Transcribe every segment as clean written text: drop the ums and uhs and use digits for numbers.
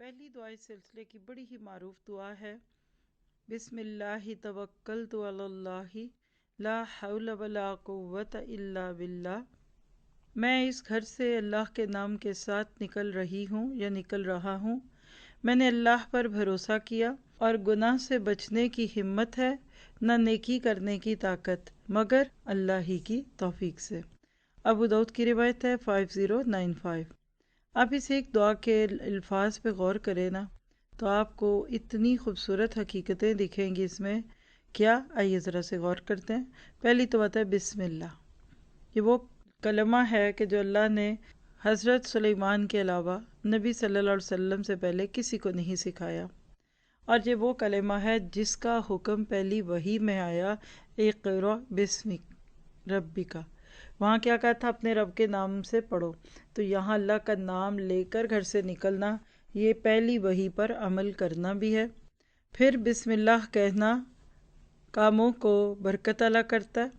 پہلی دعا اس سلسلے کی بڑی ہی معروف دعا ہے، بسم اللہ توکلت علی اللہ لا حول ولا قوت الا باللہ۔ میں اس گھر سے اللہ کے نام کے ساتھ نکل رہی ہوں یا نکل رہا ہوں۔ میں نے اللہ پر بھروسہ کیا اور گناہ سے بچنے کی ہمت ہے، نہ نیکی کرنے کی طاقت مگر اللہ ہی کی توفیق سے۔ ابو داؤد کی روایت ہے 5095۔ آپ اس ایک دعا کے الفاظ پہ غور کریں نا تو آپ کو اتنی خوبصورت حقیقتیں دکھیں گی اس میں۔ کیا؟ آئیے ذرا سے غور کرتے ہیں۔ پہلی تو بات ہے بسم اللہ۔ یہ وہ کلمہ ہے کہ جو اللہ نے حضرت سلیمان کے علاوہ نبی صلی اللہ علیہ وسلم سے پہلے کسی کو نہیں سکھایا، اور یہ وہ کلمہ ہے جس کا حکم پہلی وحی میں آیا، اقرأ باسم ربک۔ وہاں کیا کہا تھا؟ اپنے رب کے نام سے پڑھو۔ تو یہاں اللہ کا نام لے کر گھر سے نکلنا، یہ پہلی وحی پر عمل کرنا بھی ہے۔ پھر بسم اللہ کہنا کاموں کو برکت عطا کرتا ہے،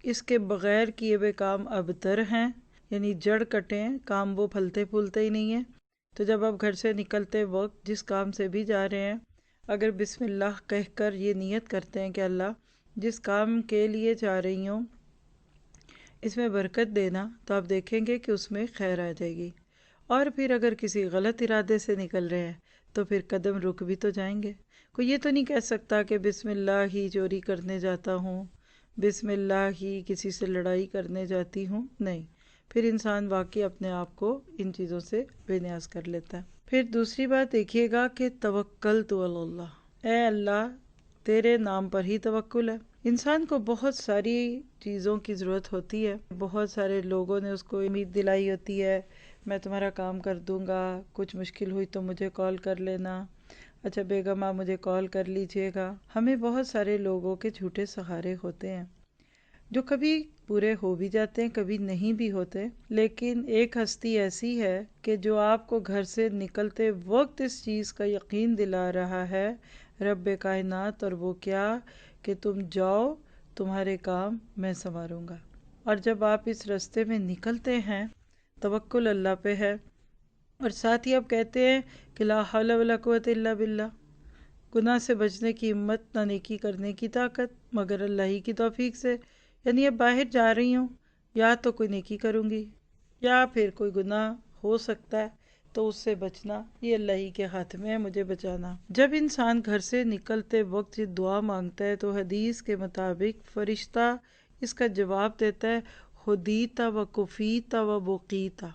اس کے بغیر کیے ہوئے کام ابتر ہیں، یعنی جڑ کٹیں، کام وہ پھلتے پھولتے ہی نہیں ہیں۔ تو جب آپ گھر سے نکلتے وقت جس کام سے بھی جا رہے ہیں، اگر بسم اللہ کہہ کر یہ نیت کرتے ہیں کہ اللہ جس کام کے لیے جا رہی ہوں اس میں برکت دینا، تو آپ دیکھیں گے کہ اس میں خیر آ جائے گی۔ اور پھر اگر کسی غلط ارادے سے نکل رہے ہیں تو پھر قدم رک بھی تو جائیں گے۔ کوئی یہ تو نہیں کہہ سکتا کہ بسم اللہ ہی چوری کرنے جاتا ہوں، بسم اللہ ہی کسی سے لڑائی کرنے جاتی ہوں، نہیں۔ پھر انسان واقعی اپنے آپ کو ان چیزوں سے بے نیاز کر لیتا ہے۔ پھر دوسری بات دیکھیے گا کہ توکلت علی اللہ، اے اللہ تیرے نام پر ہی توکل ہے۔ انسان کو بہت ساری چیزوں کی ضرورت ہوتی ہے، بہت سارے لوگوں نے اس کو امید دلائی ہوتی ہے، میں تمہارا کام کر دوں گا، کچھ مشکل ہوئی تو مجھے کال کر لینا، اچھا بیگم آپ مجھے کال کر لیجئے گا۔ ہمیں بہت سارے لوگوں کے جھوٹے سہارے ہوتے ہیں جو کبھی پورے ہو بھی جاتے ہیں، کبھی نہیں بھی ہوتے، لیکن ایک ہستی ایسی ہے کہ جو آپ کو گھر سے نکلتے وقت اس چیز کا یقین دلا رہا ہے، رب کائنات، اور وہ کیا کہ تم جاؤ، تمہارے کام میں سنواروں گا۔ اور جب آپ اس راستے میں نکلتے ہیں توکل اللہ پہ ہے، اور ساتھ ہی آپ کہتے ہیں کہ لا حول ولا قوت الا باللہ، گناہ سے بچنے کی ہمت، نہ نیکی کرنے کی طاقت مگر اللہ ہی کی توفیق سے۔ یعنی اب باہر جا رہی ہوں، یا تو کوئی نیکی کروں گی یا پھر کوئی گناہ ہو سکتا ہے، تو اس سے بچنا یہ اللہ ہی کے ہاتھ میں ہے، مجھے بچانا۔ جب انسان گھر سے نکلتے وقت یہ دعا مانگتا ہے تو حدیث کے مطابق فرشتہ اس کا جواب دیتا ہے، ہدیتا و کفیتا و بقیتا،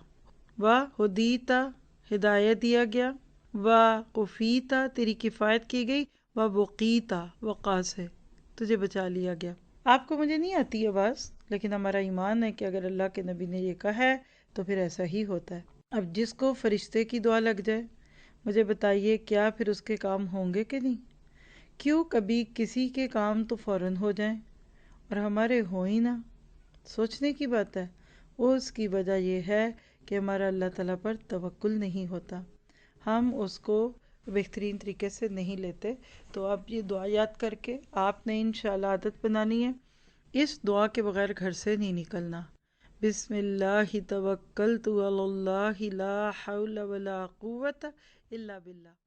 و ہدیتا ہدایت دیا گیا، و کفیتا تیری کفایت کی گئی، و بقیتا وقا سے تجھے بچا لیا گیا۔ آپ کو مجھے نہیں آتی آواز، لیکن ہمارا ایمان ہے کہ اگر اللہ کے نبی نے یہ کہا ہے تو پھر ایسا ہی ہوتا ہے۔ اب جس کو فرشتے کی دعا لگ جائے، مجھے بتائیے کیا پھر اس کے کام ہوں گے کہ نہیں؟ کیوں کبھی کسی کے کام تو فوراً ہو جائیں اور ہمارے ہو ہی نہ؟ سوچنے کی بات ہے۔ اس کی وجہ یہ ہے کہ ہمارا اللہ تعالیٰ پر توکل نہیں ہوتا، ہم اس کو بہترین طریقے سے نہیں لیتے۔ تو آپ یہ دعا یاد کر کے آپ نے انشاءاللہ عادت بنانی ہے، اس دعا کے بغیر گھر سے نہیں نکلنا۔ بسم اللہ توکلت علی اللہ لا حول ولا قوت الا باللہ۔